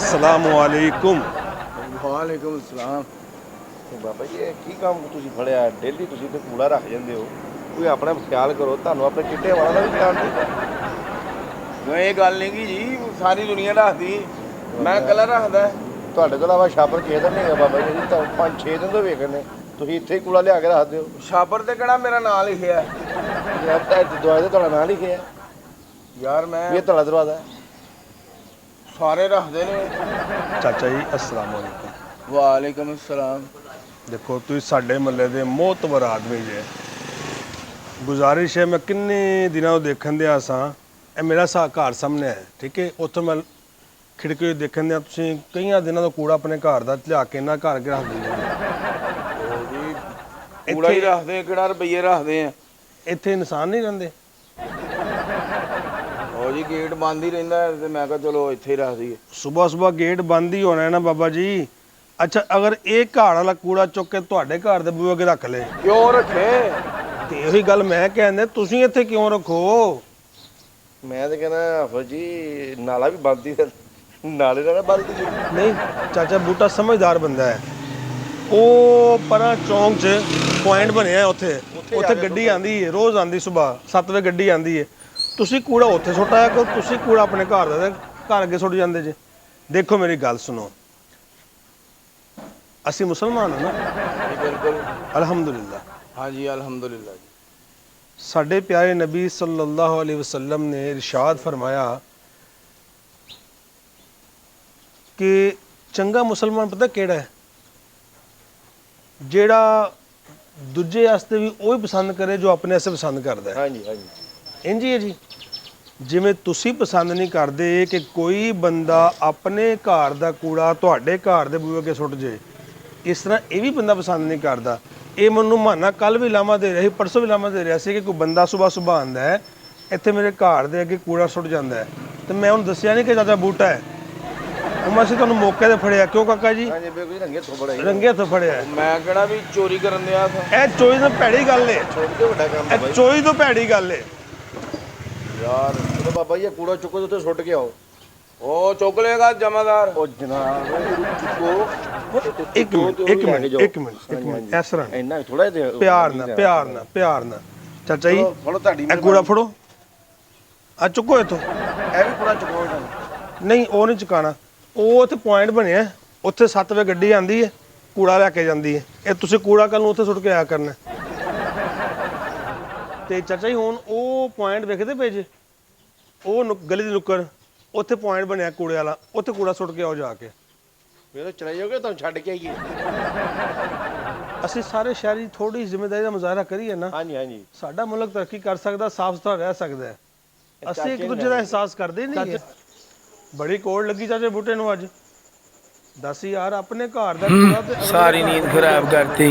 अस्सलामुअलैकुम। वालेकुम सलाम। ਬਾਬਾ ਜੀ ਇਹ ਕੀ ਕੰਮ ਤੁਸੀਂ ਫੜਿਆ ਡੇਲੀ ਤੁਸੀਂ ਤੇ ਕੂੜਾ ਰੱਖ ਜਾਂਦੇ ਹੋ ਕੋਈ ਆਪਣਾ ਖਿਆਲ ਕਰੋ ਤੁਹਾਨੂੰ ਆਪਣੇ ਚਿੱਟੇ ਵਾਲਾਂ ਦਾ ਵੀ ਖਿਆਲ ਨਹੀਂ ਇਹ ਗੱਲ ਨਹੀਂ ਜੀ ਸਾਰੀ ਦੁਨੀਆ ਰੱਖਦੀ ਮੈਂ ਇਕੱਲਾ ਰੱਖਦਾ ਤੁਹਾਡੇ ਤੋਂ ਇਲਾਵਾ ਛਾਪਰ ਕਿਸੇ ਦਾ ਨਹੀਂ ਹੈਗਾ ਬਾਬਾ ਜੀ ਤਾਂ 5-6 ਦਿਨ ਤੋਂ ਵੇਖਣੇ ਤੁਸੀਂ ਇੱਥੇ ਹੀ ਕੂੜਾ ਲਿਆ ਕੇ ਰੱਖਦੇ ਹੋ ਛਾਪਰ ਤੇ ਕਿਹੜਾ ਮੇਰਾ ਨਾਂ ਲਿਖਿਆ ਦਵਾਈ ਤੇ ਤੁਹਾਡਾ ਨਾਂ ਲਿਖਿਆ ਯਾਰ ਮੈਂ ਇਹ ਤੁਹਾਡਾ ਦਰਵਾਜ਼ਾ ਹੈ ਸਾਰੇ ਰੱਖਦੇ ਨੇ ਚਾਚਾ ਜੀ अस्सलामुअलैकुम। ਵਾਲੇਕੁਮ ਸਲਾਮ। देखो तुम साढ़े महल्ले के मोहतबर आदमी जे गुजारिश है मैं किन्ने दिनों देखन दिया सा ए मेरा घर सामने है ठीक है उत्थों मैं खिड़की देखन दिया तुसीं कई दिनों का कूड़ा अपने घर का लिया के ना घर के रख दिंदे ਕੂੜਾ ਹੀ ਰੱਖਦੇ ਕਿਹੜਾ ਰੁਪਈਏ ਰੱਖਦੇ ਆ इत्थे इंसान नहीं रहिंदे ਉਹ ਜੀ ਗੇਟ ਬੰਦ ਹੀ ਰਹਿੰਦਾ ਤੇ ਮੈਂ ਕਿਹਾ ਚਲੋ ਇੱਥੇ ਹੀ ਰੱਖ ਦਈਏ सुबह सुबह गेट बंद ही होना है ना बाबा जी। अच्छा अगर एक घर वाला कूड़ा चुक के तुहाडे घर दे बूहे अगे रख ले ਕਿਉਂ ਰੱਖੇ ते यही गल मैं कहंदे तुसीं इत्थे क्यों रखो। ਮੈਂ ਤਾਂ ਕਹਿੰਦਾ ਆਫਰ ਜੀ ਨਾਲਾ ਵੀ ਬੰਦ ਹੀ ਨਾਲੇ ਨਾਲ ਬੰਦ ਹੀ नहीं चाचा बूटा समझदार बंदा है ਉਹ ਪਰਾਂ ਚੌਂਕ 'ਚ ਪੁਆਇੰਟ ਬਣਿਆ ਹੈ ਉੱਥੇ ਗੱਡੀ ਆਂਦੀ ਹੈ ਰੋਜ਼ ਆਂਦੀ ਸਵੇਰ 7 ਵਜੇ ਗੱਡੀ ਆਂਦੀ ਹੈ ਤੁਸੀਂ ਕੂੜਾ ਉੱਥੇ ਸੁੱਟਾਇਆ ਕਰੋ ਤੁਸੀਂ ਕੂੜਾ ਆਪਣੇ ਘਰ ਦਾ ਘਰ ਅੱਗੇ ਸੁੱਟ ਜਾਂਦੇ ਜੇ। ਦੇਖੋ ਮੇਰੀ ਗੱਲ ਸੁਣੋ ਅਸੀਂ ਮੁਸਲਮਾਨ ਹਾਂ ਨਾ ਜੀ ਬਿਲਕੁਲ ਅਲਹਮਦੁਲਿਲਾ ਹਾਂਜੀ ਅਲਹਮਦੁਲਿਲਾ ਜੀ ਸਾਡੇ ਪਿਆਰੇ ਨਬੀ ਸੱਲੱਲਾਹੁ ਅਲੈहि ਵਸੱਲਮ ਨੇ ਇਰਸ਼ਾਦ ਫਰਮਾਇਆ ਕਿ ਚੰਗਾ ਮੁਸਲਮਾਨ ਪਤਾ ਕਿਹੜਾ ਹੈ ਜਿਹੜਾ ਦੂਜੇ ਵਾਸਤੇ ਵੀ ਉਹ ਹੀ ਪਸੰਦ ਕਰੇ ਜੋ ਆਪਣੇ ਵਾਸਤੇ ਪਸੰਦ ਕਰਦਾ ਹੈ। ਹਾਂਜੀ ਹਾਂਜੀ ਇੰਝ ਹੀ ਹੈ ਜੀ ਜਿਵੇਂ ਤੁਸੀਂ ਪਸੰਦ ਨਹੀਂ ਕਰਦੇ ਕਿ ਕੋਈ ਬੰਦਾ ਆਪਣੇ ਘਰ ਦਾ ਕੂੜਾ ਤੁਹਾਡੇ ਘਰ ਦੇ ਬੂਹੇ ਅੱਗੇ ਸੁੱਟ ਜੇ ਇਸ ਤਰ੍ਹਾਂ ਇਹ ਵੀ ਬੰਦਾ ਪਸੰਦ ਨਹੀਂ ਕਰਦਾ। ਇਹ ਮੈਨੂੰ ਮਾਨਾ ਕੱਲ ਵੀ ਲਾਮਾ ਦੇ ਰਿਹਾ ਸੀ ਪਰਸੋਂ ਵੀ ਲਾਮਾ ਦੇ ਰਿਹਾ ਸੀ ਕਿ ਕੋਈ ਬੰਦਾ ਸਵੇਰ ਆਉਂਦਾ ਹੈ ਇੱਥੇ ਮੇਰੇ ਘਰ ਦੇ ਅੱਗੇ ਕੂੜਾ ਸੁੱਟ ਜਾਂਦਾ ਹੈ ਤੇ ਮੈਂ ਉਹਨੂੰ ਦੱਸਿਆ ਨਹੀਂ ਕਿ ਚਾਚਾ ਬੂਟਾ ਹੈ ਉਹ ਮੈਂ ਤੁਹਾਨੂੰ ਮੌਕੇ ਤੇ ਫੜਿਆ ਕਿਉਂ ਕਾਕਾ ਜੀ ਹਾਂਜੀ ਬਿਲਕੁਲ ਰੰਗੇ ਤੋਂ ਬੜਾ ਰੰਗੇ ਹੱਥੋਂ ਫੜਿਆ। ਮੈਂ ਕਿਹੜਾ ਵੀ ਚੋਰੀ ਕਰਨ ਦਿਆ ਇਹ ਚੋਰੀ ਤੋਂ ਭੈੜੀ ਗੱਲ ਏ ਛੋਟੇ ਤੋਂ ਵੱਡਾ ਕੰਮ ਇਹ ਚੋਰੀ ਤੋਂ ਭੈੜੀ ਗੱਲ ਏ। ਯਾਰ ਚਲੋ ਬਾਬਾ ਜੀ ਇਹ ਕੂੜਾ ਚੁੱਕੋ ਤੇ ਉੱਥੇ ਸੁੱਟ ਕੇ ਆਓ ਉਹ ਚੁੱਕ ਲੇਗਾ ਜਮਾਦਾਰ ਉਹ ਜਨਾਬ ਚੁੱਕੋ ਇੱਕ ਮਿੰਟ ਇਸ ਤਰ੍ਹਾਂ ਇੰਨਾ ਥੋੜਾ ਪਿਆਰ ਨਾਲ ਚਾਚਾ ਜੀ ਫੜੋ ਤੁਹਾਡੀ ਇਹ ਕੂੜਾ ਫੜੋ ਆ ਚੁੱਕੋ ਇੱਥੋਂ ਇਹ ਵੀ ਕੂੜਾ ਚੁਕਾਓ ਇਹਨਾਂ ਨਹੀਂ ਉਹ ਨਹੀਂ ਚੁਕਾਣਾ ਉਹ ਉੱਥੇ ਪੁਆਇੰਟ ਬਣਿਆ ਉੱਥੇ 7 ਵਜੇ ਗੱਡੀ ਆਂਦੀ ਹੈ ਕੂੜਾ ਲੈ ਕੇ ਜਾਂਦੀ ਹੈ ਇਹ ਤੁਸੀਂ ਕੂੜਾ ਕੱਲ ਨੂੰ ਉੱਥੇ ਸੁੱਟ ਕੇ ਆਇਆ ਕਰਨਾ ਤੇ ਚਾਚਾ ਜੀ ਹੁਣ ਉਹ ਪੁਆਇੰਟ ਵੇਖਦੇ ਪਏ ਜੇ ਉਹ ਗਲੀ ਦੀ ਨੁੱਕਰ ਉੱਥੇ ਪੁਆਇੰਟ ਬਣਿਆ ਕੂੜੇ ਵਾਲਾ ਉੱਥੇ ਕੂੜਾ ਸੁੱਟ ਕੇ ਆਓ ਜਾ ਕੇ। ਮੇਰੇ ਚਲੇ ਜਾਓਗੇ ਤੁਹਾਨੂੰ ਛੱਡ ਕੇ ਆਈਏ ਅਸੀਂ ਸਾਰੇ ਸ਼ਹਿਰੀ ਥੋੜੀ ਜ਼ਿੰਮੇਵਾਰੀ ਦਾ ਮੁਜ਼ਾਹਰਾ ਕਰੀਏ ਨਾ ਹਾਂਜੀ ਹਾਂਜੀ ਸਾਡਾ ਮੁਲਕ ਤਰੱਕੀ ਕਰ ਸਕਦਾ ਸਾਫ਼ ਸੁਥਰਾ ਰਹਿ ਸਕਦਾ ਹੈ ਅਸੀਂ ਇੱਕ ਦੂਜੇ ਦਾ ਅਹਿਸਾਸ ਕਰਦੇ ਨਹੀਂ। ਬੜੀ ਕੋੜ ਲੱਗੀ ਚਾਚੇ ਬੂਟੇ ਨੂੰ ਅੱਜ ਦੱਸ ਯਾਰ ਆਪਣੇ ਘਰ ਦਾ सारी नींद खराब करती।